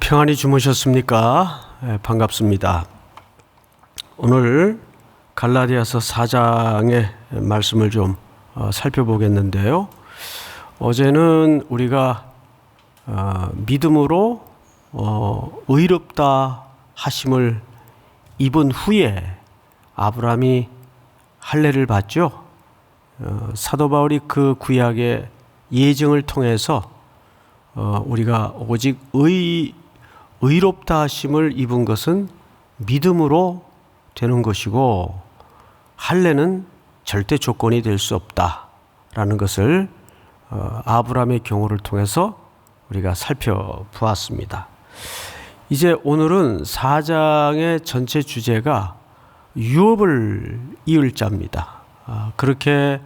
평안히 주무셨습니까? 반갑습니다. 오늘 갈라디아서 4장의 말씀을 좀 살펴보겠는데요. 어제는 우리가 믿음으로 의롭다 하심을 입은 후에 아브라함이 할례를 받죠. 사도 바울이 그 구약의 예증을 통해서 우리가 오직 의롭다 하심을 입은 것은 믿음으로 되는 것이고 할례는 절대 조건이 될 수 없다라는 것을 아브라함의 경우를 통해서 우리가 살펴보았습니다. 이제 오늘은 4장의 전체 주제가 유업을 이을 자입니다. 그렇게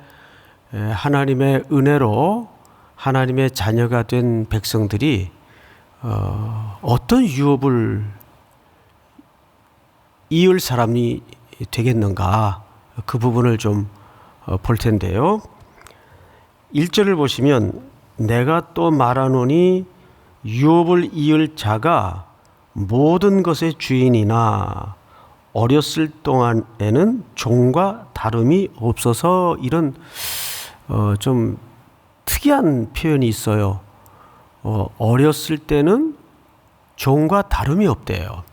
하나님의 은혜로 하나님의 자녀가 된 백성들이 어떤 유업을 이을 사람이 되겠는가, 그 부분을 좀 볼 텐데요. 1절을 보시면 내가 또 말하노니 유업을 이을 자가 모든 것의 주인이나 어렸을 동안에는 종과 다름이 없어서, 이런 좀 특이한 표현이 있어요. 어렸을 때는 종과 다름이 없대요.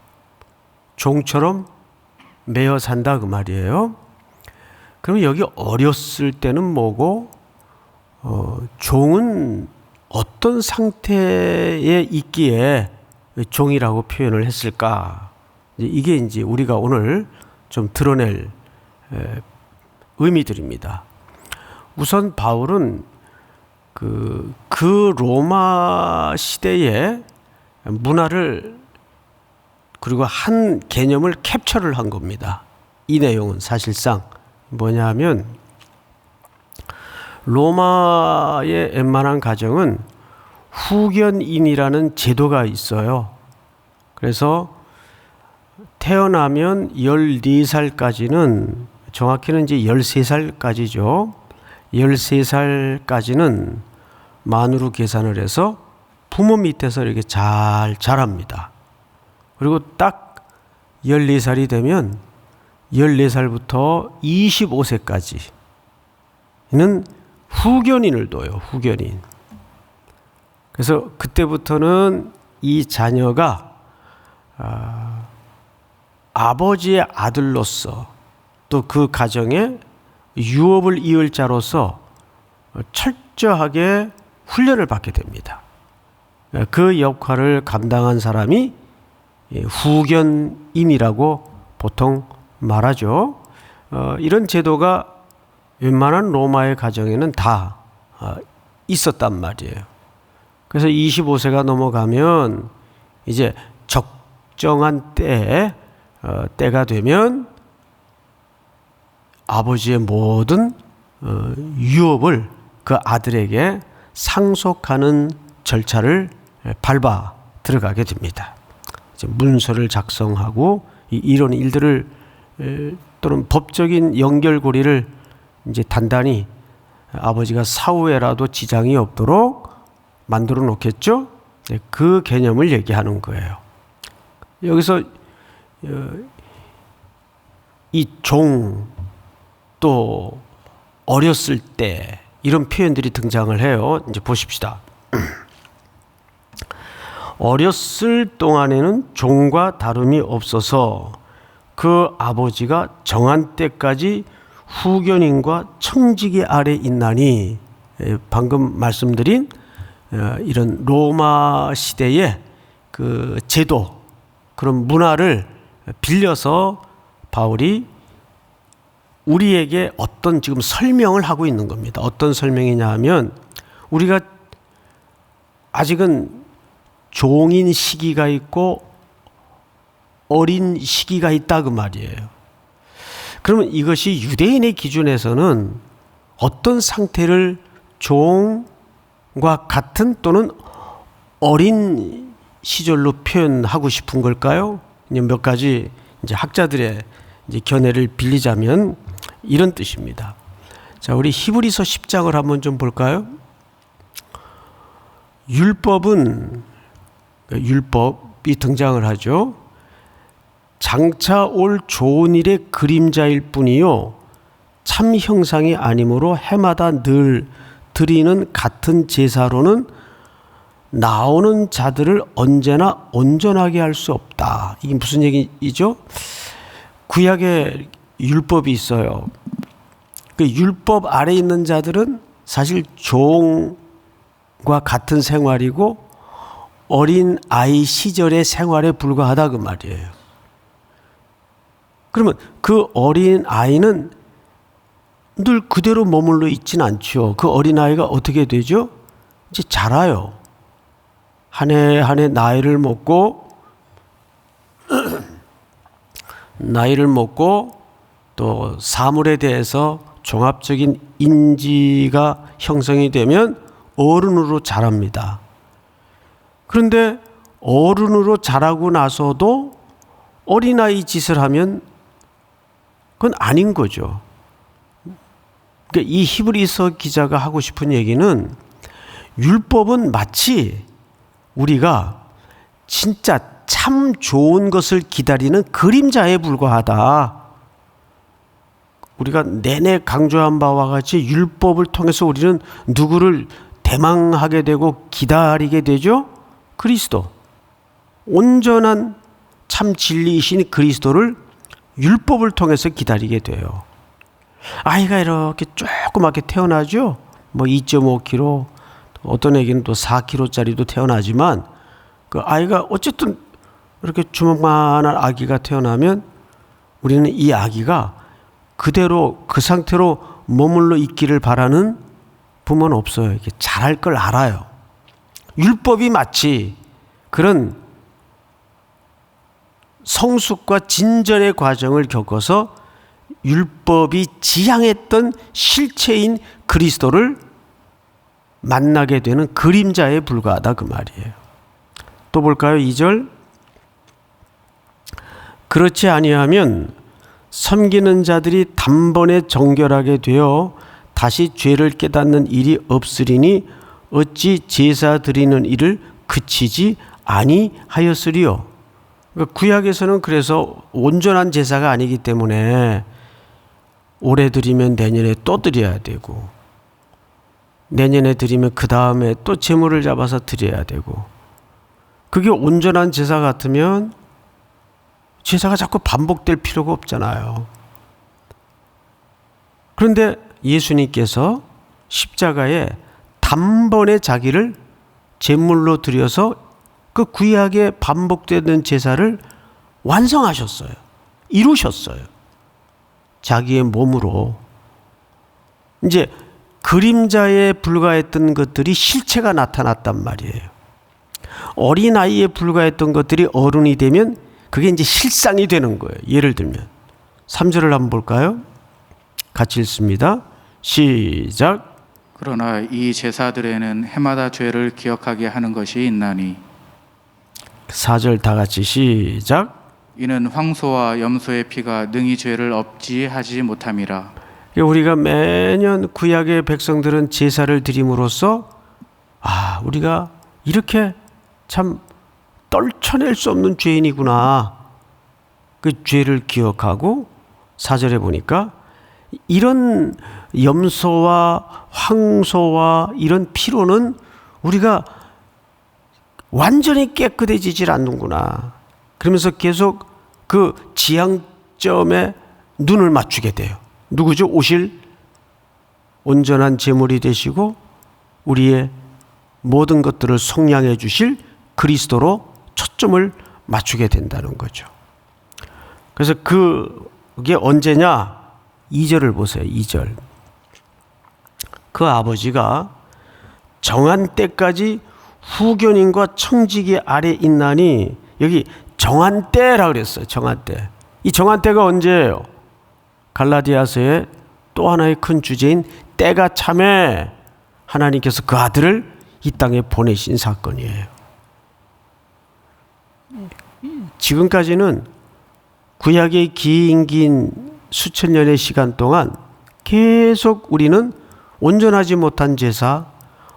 종처럼 매어 산다 그 말이에요. 그럼 여기 어렸을 때는 뭐고, 종은 어떤 상태에 있기에 종이라고 표현을 했을까? 이게 이제 우리가 오늘 좀 드러낼 의미들입니다. 우선 바울은 그 로마 시대의 문화를, 그리고 한 개념을 캡처를 한 겁니다. 이 내용은 사실상 뭐냐 하면, 로마의 웬만한 가정은 후견인이라는 제도가 있어요. 그래서 태어나면 14살까지는, 정확히는 이제 13살까지죠. 13살까지는 만으로 계산을 해서 부모 밑에서 이렇게 잘 자랍니다. 그리고 딱 14살이 되면 14살부터 25세까지는 후견인을 둬요. 후견인. 그래서 그때부터는 이 자녀가 아버지의 아들로서, 또 그 가정에 유업을 이을 자로서 철저하게 훈련을 받게 됩니다. 그 역할을 감당한 사람이 후견인이라고 보통 말하죠. 이런 제도가 웬만한 로마의 가정에는 다 있었단 말이에요. 그래서 25세가 넘어가면 이제 적정한 때가 되면 아버지의 모든 유업을 그 아들에게 상속하는 절차를 밟아 들어가게 됩니다. 이제 문서를 작성하고 이런 일들을, 또는 법적인 연결고리를 이제 단단히 아버지가 사후에라도 지장이 없도록 만들어 놓겠죠. 그 개념을 얘기하는 거예요. 여기서 이 종, 또 어렸을 때, 이런 표현들이 등장을 해요. 이제 보십시다. 어렸을 동안에는 종과 다름이 없어서 그 아버지가 정한 때까지 후견인과 청지기 아래 있나니, 방금 말씀드린 이런 로마 시대의 그 제도, 그런 문화를 빌려서 바울이 우리에게 어떤 지금 설명을 하고 있는 겁니다. 어떤 설명이냐 하면, 우리가 아직은 종인 시기가 있고 어린 시기가 있다 그 말이에요. 그러면 이것이 유대인의 기준에서는 어떤 상태를 종과 같은 또는 어린 시절로 표현하고 싶은 걸까요? 몇 가지 이제 학자들의 이제 견해를 빌리자면 이런 뜻입니다. 자, 우리 히브리서 10장을 한번 좀 볼까요? 율법은 율법이 등장을 하죠. 장차 올 좋은 일의 그림자일 뿐이요 참 형상이 아니므로 해마다 늘 드리는 같은 제사로는 나오는 자들을 언제나 온전하게 할 수 없다. 이게 무슨 얘기죠? 구약에 율법이 있어요. 그 율법 아래 있는 자들은 사실 종과 같은 생활이고 어린 아이 시절의 생활에 불과하다 그 말이에요. 그러면 그 어린 아이는 늘 그대로 머물러 있진 않죠. 그 어린 아이가 어떻게 되죠? 이제 자라요. 한 해 한 해 나이를 먹고 또 사물에 대해서 종합적인 인지가 형성이 되면 어른으로 자랍니다. 그런데 어른으로 자라고 나서도 어린아이 짓을 하면 그건 아닌 거죠. 그러니까 이 히브리서 기자가 하고 싶은 얘기는 율법은 마치 우리가 진짜 참 좋은 것을 기다리는 그림자에 불과하다. 우리가 내내 강조한 바와 같이 율법을 통해서 우리는 누구를 대망하게 되고 기다리게 되죠? 그리스도. 온전한 참 진리이신 그리스도를 율법을 통해서 기다리게 돼요. 아이가 이렇게 조그맣게 태어나죠? 뭐 2.5kg, 어떤 애기는 또 4kg짜리도 태어나지만 그 아이가 어쨌든 이렇게 주먹만한 아기가 태어나면 우리는 이 아기가 그대로 그 상태로 머물러 있기를 바라는 부모는 없어요. 이렇게 잘할 걸 알아요. 율법이 마치 그런 성숙과 진전의 과정을 겪어서 율법이 지향했던 실체인 그리스도를 만나게 되는 그림자에 불과하다 그 말이에요. 또 볼까요? 2절. 그렇지 아니하면 섬기는 자들이 단번에 정결하게 되어 다시 죄를 깨닫는 일이 없으리니 어찌 제사 드리는 일을 그치지 아니하였으리요. 그러니까 구약에서는 그래서 온전한 제사가 아니기 때문에 올해 드리면 내년에 또 드려야 되고 내년에 드리면 그 다음에 또 제물을 잡아서 드려야 되고 그게 온전한 제사 같으면 제사가 자꾸 반복될 필요가 없잖아요. 그런데 예수님께서 십자가에 단번에 자기를 제물로 드려서 그 구약에 반복되는 제사를 완성하셨어요. 이루셨어요. 자기의 몸으로. 이제 그림자에 불과했던 것들이 실체가 나타났단 말이에요. 어린아이에 불과했던 것들이 어른이 되면 그게 이제 실상이 되는 거예요. 예를 들면 3절을 한번 볼까요? 같이 읽습니다. 시작. 그러나 이 제사들에는 해마다 죄를 기억하게 하는 것이 있나니 4절 다 같이 시작. 이는 황소와 염소의 피가 능히 죄를 없지하지 못함이라. 우리가 매년 구약의 백성들은 제사를 드림으로써 우리가 이렇게 참 떨쳐낼 수 없는 죄인이구나. 그 죄를 기억하고 4절에 보니까 이런 염소와 황소와 이런 피로는 우리가 완전히 깨끗해지질 않는구나. 그러면서 계속 그 지향점에 눈을 맞추게 돼요. 누구죠? 오실 온전한 제물이 되시고 우리의 모든 것들을 속량해 주실 그리스도로 초점을 맞추게 된다는 거죠. 그래서 그게 언제냐? 2절을 보세요. 2절. 그 아버지가 정한 때까지 후견인과 청지기 아래 있나니 여기 정한 때라고 그랬어요. 정한 때. 이 정한 때가 언제예요? 갈라디아서의 또 하나의 큰 주제인 때가 참에 하나님께서 그 아들을 이 땅에 보내신 사건이에요. 지금까지는 구약의 긴 수천 년의 시간 동안 계속 우리는 온전하지 못한 제사,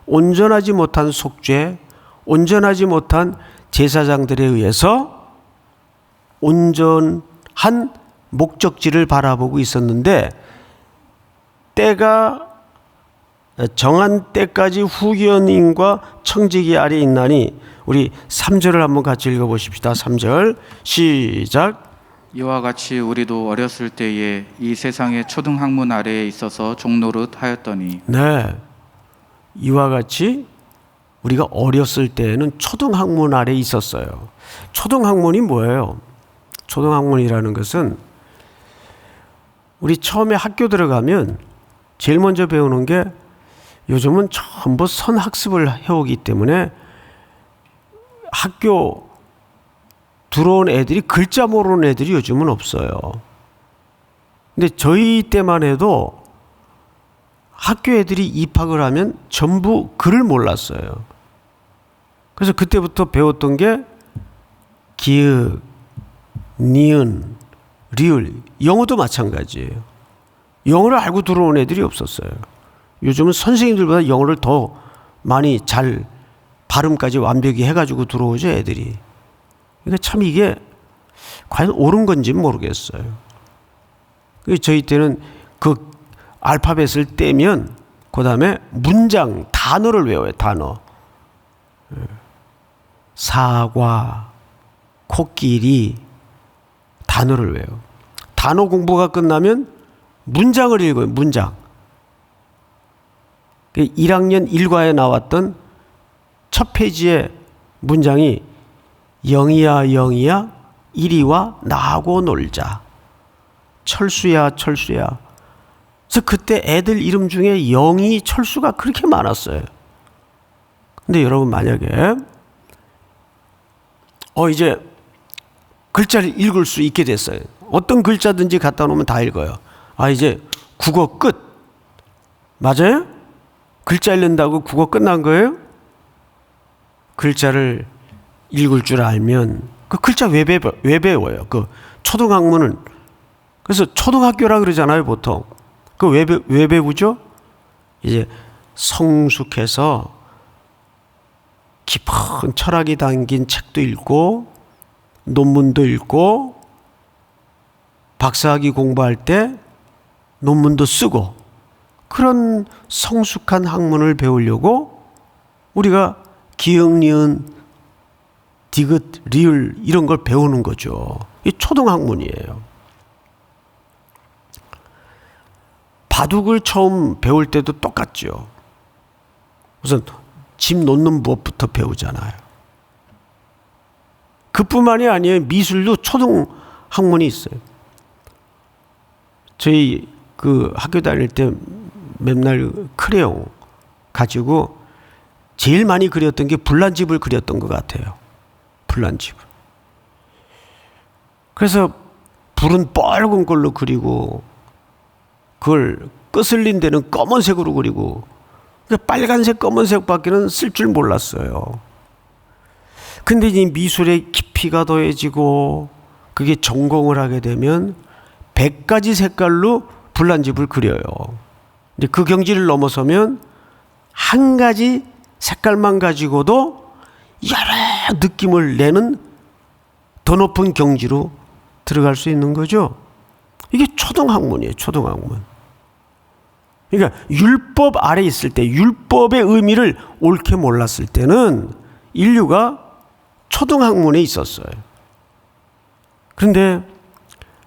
온전하지 못한 속죄, 온전하지 못한 제사장들에 의해서 온전한 목적지를 바라보고 있었는데 때가 정한 때까지 후견인과 청지기 아래 있나니 우리 3절을 한번 같이 읽어보십시다. 3절 시작. 이와 같이 우리도 어렸을 때에 이 세상의 초등학문 아래에 있어서 종노릇 하였더니 네, 이와 같이 우리가 어렸을 때에는 초등학문 아래에 있었어요. 초등학문이 뭐예요? 초등학문이라는 것은 우리 처음에 학교 들어가면 제일 먼저 배우는 게 요즘은 전부 선학습을 해오기 때문에 학교 들어온 애들이 글자 모르는 애들이 요즘은 없어요. 근데 저희 때만 해도 학교 애들이 입학을 하면 전부 글을 몰랐어요. 그래서 그때부터 배웠던 게 기역, 니은, 리을, 영어도 마찬가지예요. 영어를 알고 들어온 애들이 없었어요. 요즘은 선생님들보다 영어를 더 많이 잘 발음까지 완벽히 해가지고 들어오죠, 애들이. 그러니까 참 이게 과연 옳은 건지 모르겠어요. 저희 때는 그 알파벳을 떼면 그 다음에 문장, 단어를 외워요, 단어. 사과, 코끼리, 단어를 외워요. 단어 공부가 끝나면 문장을 읽어요, 문장. 1학년 1과에 나왔던 첫 페이지의 문장이 영희야 영희야 이리 와 나하고 놀자. 철수야 철수야. 그래서 그때 애들 이름 중에 영희, 철수가 그렇게 많았어요. 근데 여러분 만약에 이제 글자를 읽을 수 있게 됐어요. 어떤 글자든지 갖다 놓으면 다 읽어요. 이제 국어 끝. 맞아요? 글자 읽는다고 국어 끝난 거예요? 글자를 읽을 줄 알면 그 글자 왜 배워요? 그 초등학문은. 그래서 초등학교라 그러잖아요, 보통. 그 왜 배우죠? 이제 성숙해서 깊은 철학이 담긴 책도 읽고 논문도 읽고 박사학위 공부할 때 논문도 쓰고 그런 성숙한 학문을 배우려고 우리가 기역, 니은, 디귿, 리을 이런 걸 배우는 거죠. 이 초등학문이에요. 바둑을 처음 배울 때도 똑같죠. 우선 집 놓는 법부터 배우잖아요. 그뿐만이 아니에요. 미술도 초등학문이 있어요. 저희 그 학교 다닐 때 맨날 크레용 가지고 제일 많이 그렸던 게 불난집을 그렸던 것 같아요. 불난집을. 그래서 불은 빨간 걸로 그리고 그걸 끄슬린 데는 검은색으로 그리고 빨간색, 검은색밖에는 쓸 줄 몰랐어요. 근데 이 미술의 깊이가 더해지고 그게 전공을 하게 되면 100가지 색깔로 불난집을 그려요. 근데 그 경지를 넘어서면 한 가지 색깔만 가지고도 여러 느낌을 내는 더 높은 경지로 들어갈 수 있는 거죠. 이게 초등학문이에요, 초등학문. 그러니까 율법 아래 있을 때, 율법의 의미를 옳게 몰랐을 때는 인류가 초등학문에 있었어요. 그런데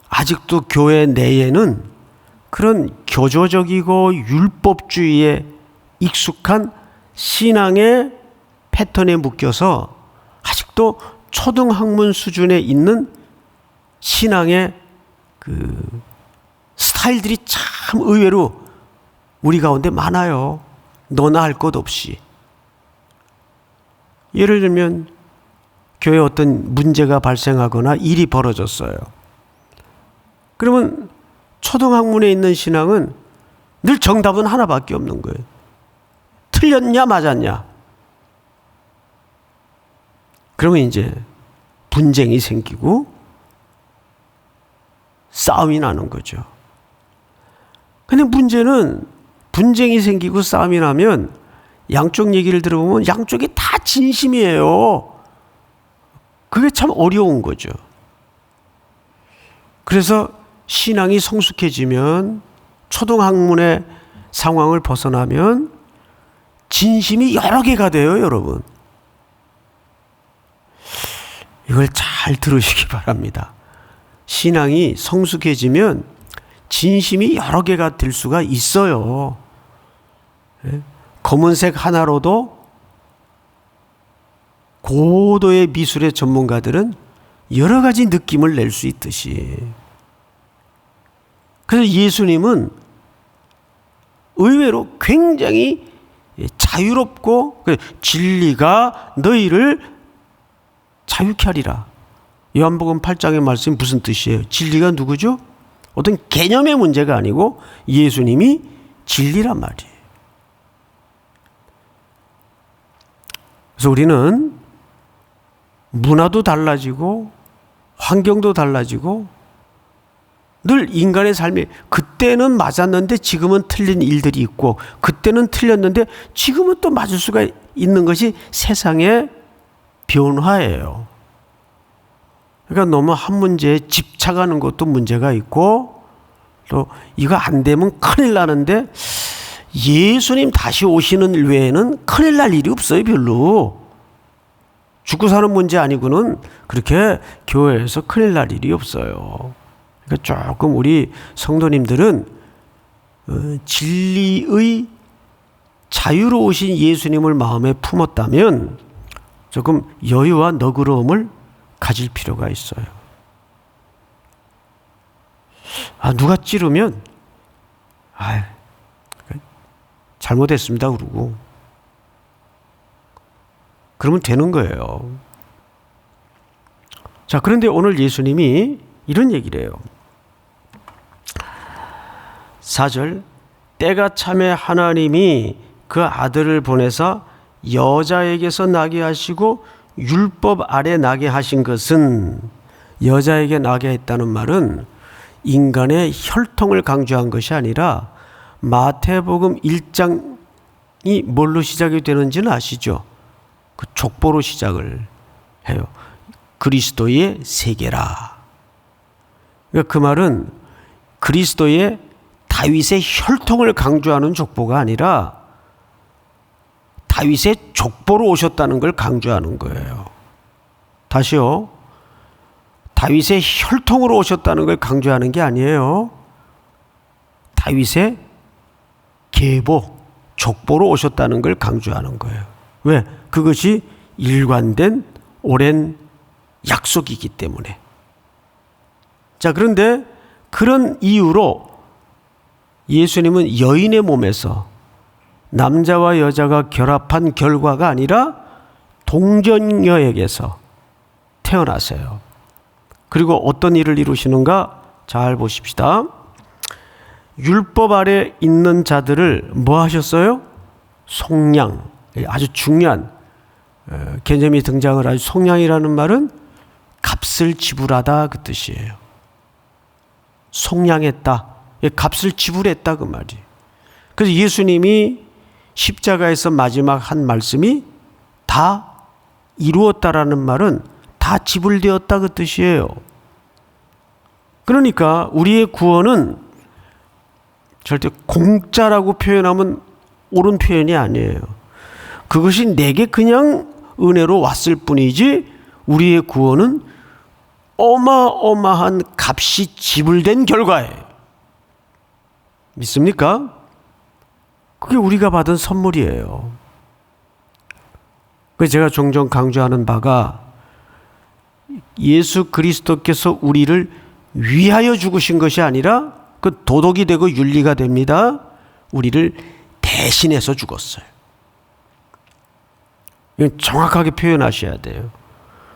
아직도 교회 내에는 그런 교조적이고 율법주의에 익숙한 신앙의 패턴에 묶여서 아직도 초등학문 수준에 있는 신앙의 그 스타일들이 참 의외로 우리 가운데 많아요. 너나 할 것 없이. 예를 들면 교회에 어떤 문제가 발생하거나 일이 벌어졌어요. 그러면 초등학문에 있는 신앙은 늘 정답은 하나밖에 없는 거예요. 틀렸냐 맞았냐. 그러면 이제 분쟁이 생기고 싸움이 나는 거죠. 근데 문제는 분쟁이 생기고 싸움이 나면 양쪽 얘기를 들어보면 양쪽이 다 진심이에요. 그게 참 어려운 거죠. 그래서 신앙이 성숙해지면, 초등학문의 상황을 벗어나면 진심이 여러 개가 돼요, 여러분. 이걸 잘 들으시기 바랍니다. 신앙이 성숙해지면 진심이 여러 개가 될 수가 있어요. 검은색 하나로도 고도의 미술의 전문가들은 여러 가지 느낌을 낼 수 있듯이, 그래서 예수님은 의외로 굉장히 자유롭고, 진리가 너희를 자유케 하리라. 요한복음 8장의 말씀이 무슨 뜻이에요? 진리가 누구죠? 어떤 개념의 문제가 아니고 예수님이 진리란 말이에요. 그래서 우리는 문화도 달라지고 환경도 달라지고 늘 인간의 삶이 그때는 맞았는데 지금은 틀린 일들이 있고, 그때는 틀렸는데 지금은 또 맞을 수가 있는 것이 세상의 변화예요. 그러니까 너무 한 문제에 집착하는 것도 문제가 있고, 또 이거 안 되면 큰일 나는데 예수님 다시 오시는 외에는 큰일 날 일이 없어요, 별로. 죽고 사는 문제 아니고는 그렇게 교회에서 큰일 날 일이 없어요. 그러니까 조금 우리 성도님들은 진리의 자유로우신 예수님을 마음에 품었다면 조금 여유와 너그러움을 가질 필요가 있어요. 누가 찌르면 잘못했습니다 그러고 그러면 되는 거예요. 자, 그런데 오늘 예수님이 이런 얘기를 해요. 4절, 때가 참에 하나님이 그 아들을 보내사 여자에게서 나게 하시고 율법 아래 나게 하신 것은, 여자에게 나게 했다는 말은 인간의 혈통을 강조한 것이 아니라, 마태복음 1장이 뭘로 시작이 되는지는 아시죠? 그 족보로 시작을 해요. 그리스도의 세계라. 그러니까 그 말은 그리스도의 다윗의 혈통을 강조하는 족보가 아니라 다윗의 족보로 오셨다는 걸 강조하는 거예요. 다시요. 다윗의 혈통으로 오셨다는 걸 강조하는 게 아니에요. 다윗의 계보, 족보로 오셨다는 걸 강조하는 거예요. 왜? 그것이 일관된 오랜 약속이기 때문에. 자, 그런데 그런 이유로 예수님은 여인의 몸에서 남자와 여자가 결합한 결과가 아니라 동정녀에게서 태어나세요. 그리고 어떤 일을 이루시는가? 잘 보십시다. 율법 아래 있는 자들을 뭐 하셨어요? 속량. 아주 중요한 개념이 등장을 하죠. 속량이라는 말은 값을 지불하다 그 뜻이에요. 속량했다. 값을 지불했다 그 말이에요. 그래서 예수님이 십자가에서 마지막 한 말씀이 다 이루었다라는 말은 다 지불되었다 그 뜻이에요. 그러니까 우리의 구원은 절대 공짜라고 표현하면 옳은 표현이 아니에요. 그것이 내게 그냥 은혜로 왔을 뿐이지, 우리의 구원은 어마어마한 값이 지불된 결과예요. 믿습니까? 그게 우리가 받은 선물이에요. 그래서 제가 종종 강조하는 바가, 예수 그리스도께서 우리를 위하여 죽으신 것이 아니라 그 도덕이 되고 윤리가 됩니다. 우리를 대신해서 죽었어요. 정확하게 표현하셔야 돼요.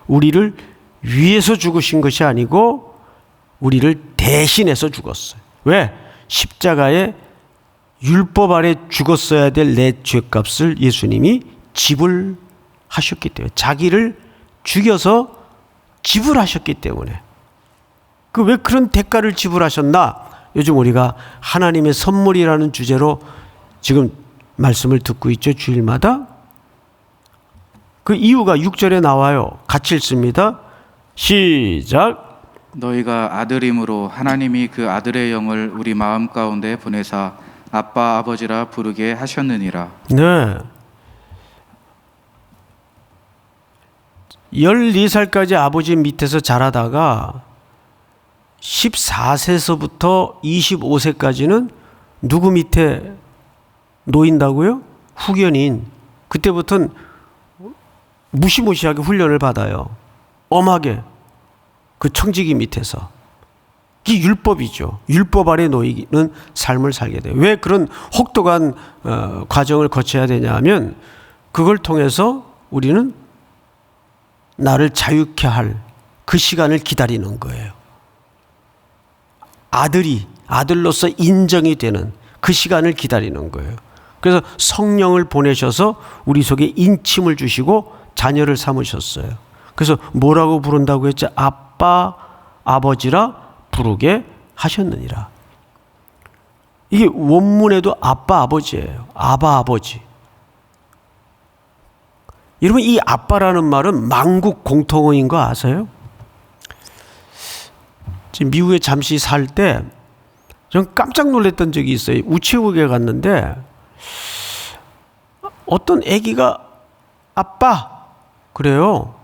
우리를 위해서 죽으신 것이 아니고 우리를 대신해서 죽었어요. 왜? 십자가에 율법 아래 죽었어야 될 내 죄값을 예수님이 지불하셨기 때문에, 자기를 죽여서 지불하셨기 때문에. 그 왜 그런 대가를 지불하셨나? 요즘 우리가 하나님의 선물이라는 주제로 지금 말씀을 듣고 있죠, 주일마다. 그 이유가 6절에 나와요. 같이 읽습니다. 시작. 너희가 아들임으로 하나님이 그 아들의 영을 우리 마음 가운데 보내사 아빠 아버지라 부르게 하셨느니라. 네. 14살까지 아버지 밑에서 자라다가 14세서부터 25세까지는 누구 밑에 놓인다고요? 후견인. 그때부터는 무시무시하게 훈련을 받아요. 엄하게. 그 청지기 밑에서. 이게 율법이죠. 율법 아래 놓이는 삶을 살게 돼요. 왜 그런 혹독한 과정을 거쳐야 되냐 하면 그걸 통해서 우리는 나를 자유케 할 그 시간을 기다리는 거예요. 아들로서 인정이 되는 그 시간을 기다리는 거예요. 그래서 성령을 보내셔서 우리 속에 인침을 주시고 자녀를 삼으셨어요. 그래서 뭐라고 부른다고 했죠? 아빠, 아버지라 부르게 하셨느니라. 이게 원문에도 아빠, 아버지예요. 아바, 아버지. 여러분, 이 아빠라는 말은 만국 공통어인 거 아세요? 지금 미국에 잠시 살 때 전 깜짝 놀랐던 적이 있어요. 우체국에 갔는데 어떤 아기가 아빠 그래요.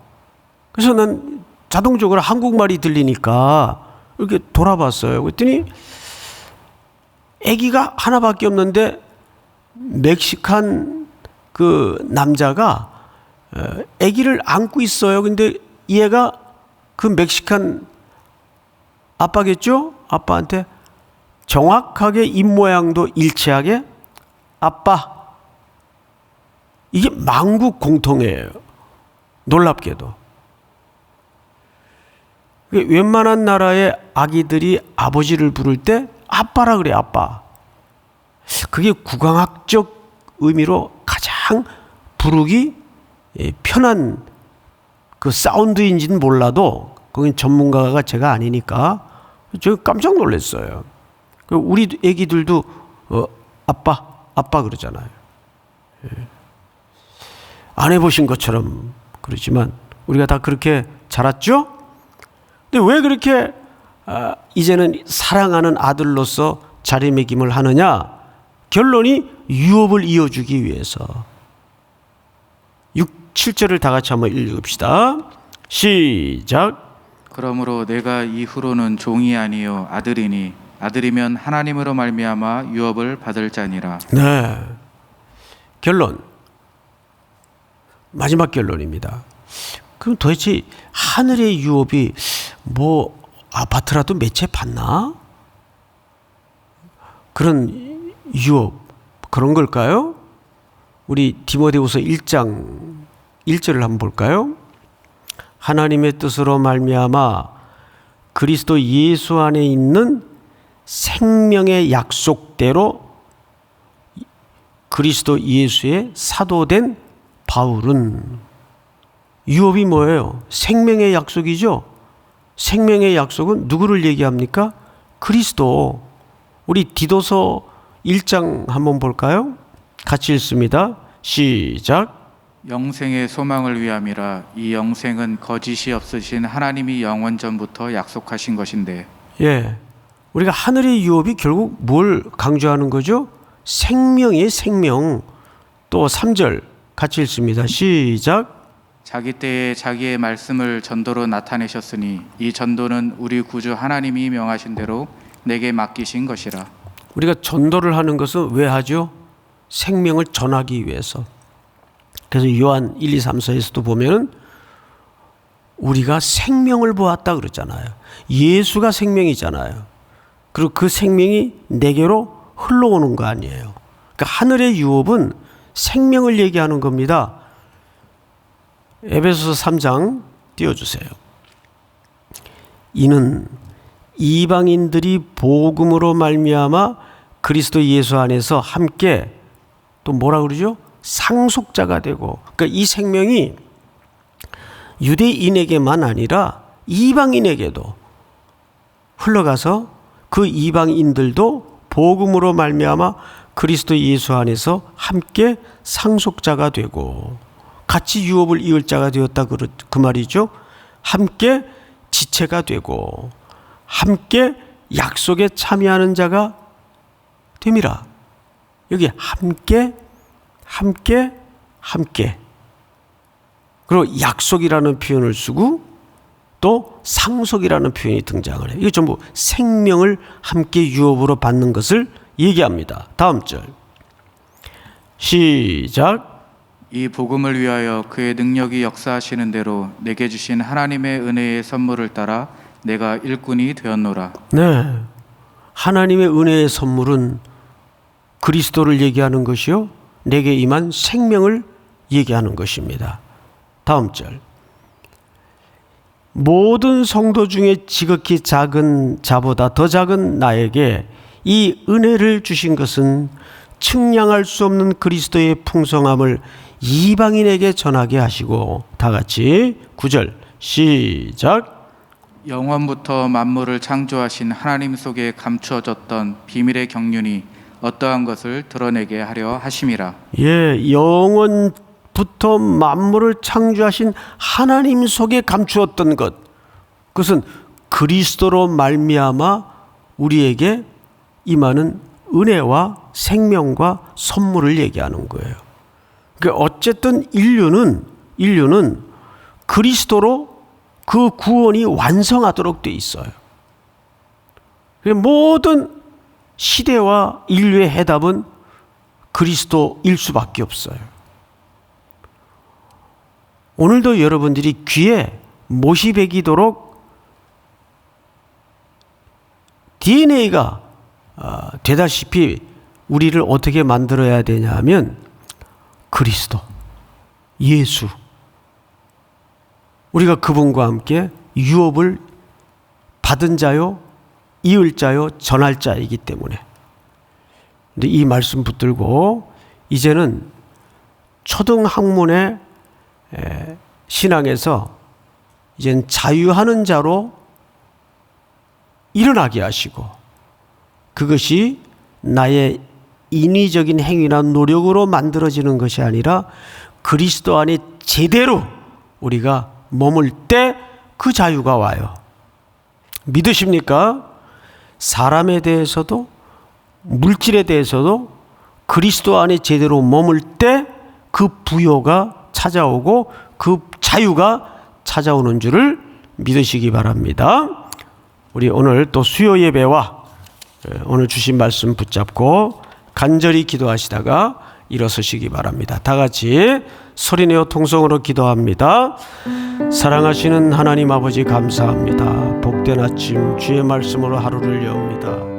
그래서 난 자동적으로 한국말이 들리니까 이렇게 돌아봤어요. 그랬더니 아기가 하나밖에 없는데 멕시칸 그 남자가 아기를 안고 있어요. 근데 얘가 그 멕시칸 아빠겠죠? 아빠한테 정확하게 입모양도 일치하게 아빠. 이게 만국 공통이에요. 놀랍게도. 웬만한 나라의 아기들이 아버지를 부를 때 아빠라 그래, 아빠. 그게 국왕학적 의미로 가장 부르기 편한 그 사운드인지는 몰라도 거긴 전문가가 제가 아니니까 저 깜짝 놀랐어요. 우리 애기들도 아빠 그러잖아요. 안 해보신 것처럼 그러지만 우리가 다 그렇게 자랐죠? 근데 왜 그렇게 이제는 사랑하는 아들로서 자리매김을 하느냐? 결론이 유업을 이어주기 위해서. 6, 7절을 다 같이 한번 읽읍시다. 시작. 그러므로 내가 이후로는 종이 아니요 아들이니 아들이면 하나님으로 말미암아 유업을 받을 자니라. 네. 결론. 마지막 결론입니다. 그럼 도대체 하늘의 유업이 뭐 아파트라도 몇 채 받나? 그런 유업 그런 걸까요? 우리 디모데후서 1장 1절을 한번 볼까요? 하나님의 뜻으로 말미암아 그리스도 예수 안에 있는 생명의 약속대로 그리스도 예수의 사도된 바울은 유업이 뭐예요? 생명의 약속이죠. 생명의 약속은 누구를 얘기합니까? 그리스도. 우리 디도서 1장 한번 볼까요? 같이 읽습니다. 시작. 영생의 소망을 위함이라. 이 영생은 거짓이 없으신 하나님이 영원 전부터 약속하신 것인데. 예, 우리가 하늘의 유업이 결국 뭘 강조하는 거죠? 생명이에요, 생명. 또 3절 같이 읽습니다. 시작. 자기 때에 자기의 말씀을 전도로 나타내셨으니 이 전도는 우리 구주 하나님이 명하신 대로 내게 맡기신 것이라. 우리가 전도를 하는 것은 왜 하죠? 생명을 전하기 위해서. 그래서 요한 1, 2, 3서에서도 보면 우리가 생명을 보았다 그러잖아요. 예수가 생명이잖아요. 그리고 그 생명이 내게로 흘러오는 거 아니에요. 그러니까 하늘의 유업은 생명을 얘기하는 겁니다. 에베소서 3장 띄워주세요. 이는 이방인들이 복음으로 말미암아 그리스도 예수 안에서 함께 또 뭐라 그러죠? 상속자가 되고, 그러니까 이 생명이 유대인에게만 아니라 이방인에게도 흘러가서 그 이방인들도 복음으로 말미암아 그리스도 예수 안에서 함께 상속자가 되고 같이 유업을 이을 자가 되었다 그 말이죠. 함께 지체가 되고 함께 약속에 참여하는 자가 됨이라. 여기 함께 그리고 약속이라는 표현을 쓰고 또 상속이라는 표현이 등장을 해요. 이게 전부 생명을 함께 유업으로 받는 것을 얘기합니다. 다음 절 시작. 이 복음을 위하여 그의 능력이 역사하시는 대로 내게 주신 하나님의 은혜의 선물을 따라 내가 일꾼이 되었노라. 네, 하나님의 은혜의 선물은 그리스도를 얘기하는 것이요 내게 임한 생명을 얘기하는 것입니다. 다음 절 모든 성도 중에 지극히 작은 자보다 더 작은 나에게 이 은혜를 주신 것은 측량할 수 없는 그리스도의 풍성함을 이방인에게 전하게 하시고, 다 같이 9절 시작. 영원부터 만물을 창조하신 하나님 속에 감추어졌던 비밀의 경륜이 어떠한 것을 드러내게 하려 하심이라. 예, 영원부터 만물을 창조하신 하나님 속에 감추었던 것, 그것은 그리스도로 말미암아 우리에게 임하는 은혜와 생명과 선물을 얘기하는 거예요. 그러니까 어쨌든 인류는 그리스도로 그 구원이 완성하도록 돼 있어요. 모든 시대와 인류의 해답은 그리스도일 수밖에 없어요. 오늘도 여러분들이 귀에 못이 배기도록 DNA가 되다시피 우리를 어떻게 만들어야 되냐 하면 그리스도, 예수, 우리가 그분과 함께 유업을 받은 자요, 이을 자요, 전할 자이기 때문에. 근데 이 말씀 붙들고 이제는 초등학문의 신앙에서 이제는 자유하는 자로 일어나게 하시고, 그것이 나의 인위적인 행위나 노력으로 만들어지는 것이 아니라 그리스도 안에 제대로 우리가 머물 때 그 자유가 와요. 믿으십니까? 사람에 대해서도 물질에 대해서도 그리스도 안에 제대로 머물 때 그 부요가 찾아오고 그 자유가 찾아오는 줄을 믿으시기 바랍니다. 우리 오늘 또 수요 예배와 오늘 주신 말씀 붙잡고 간절히 기도하시다가 일어서시기 바랍니다. 다 같이 소리내어 통성으로 기도합니다. 사랑하시는 하나님 아버지 감사합니다. 복된 아침 주의 말씀으로 하루를 여옵니다.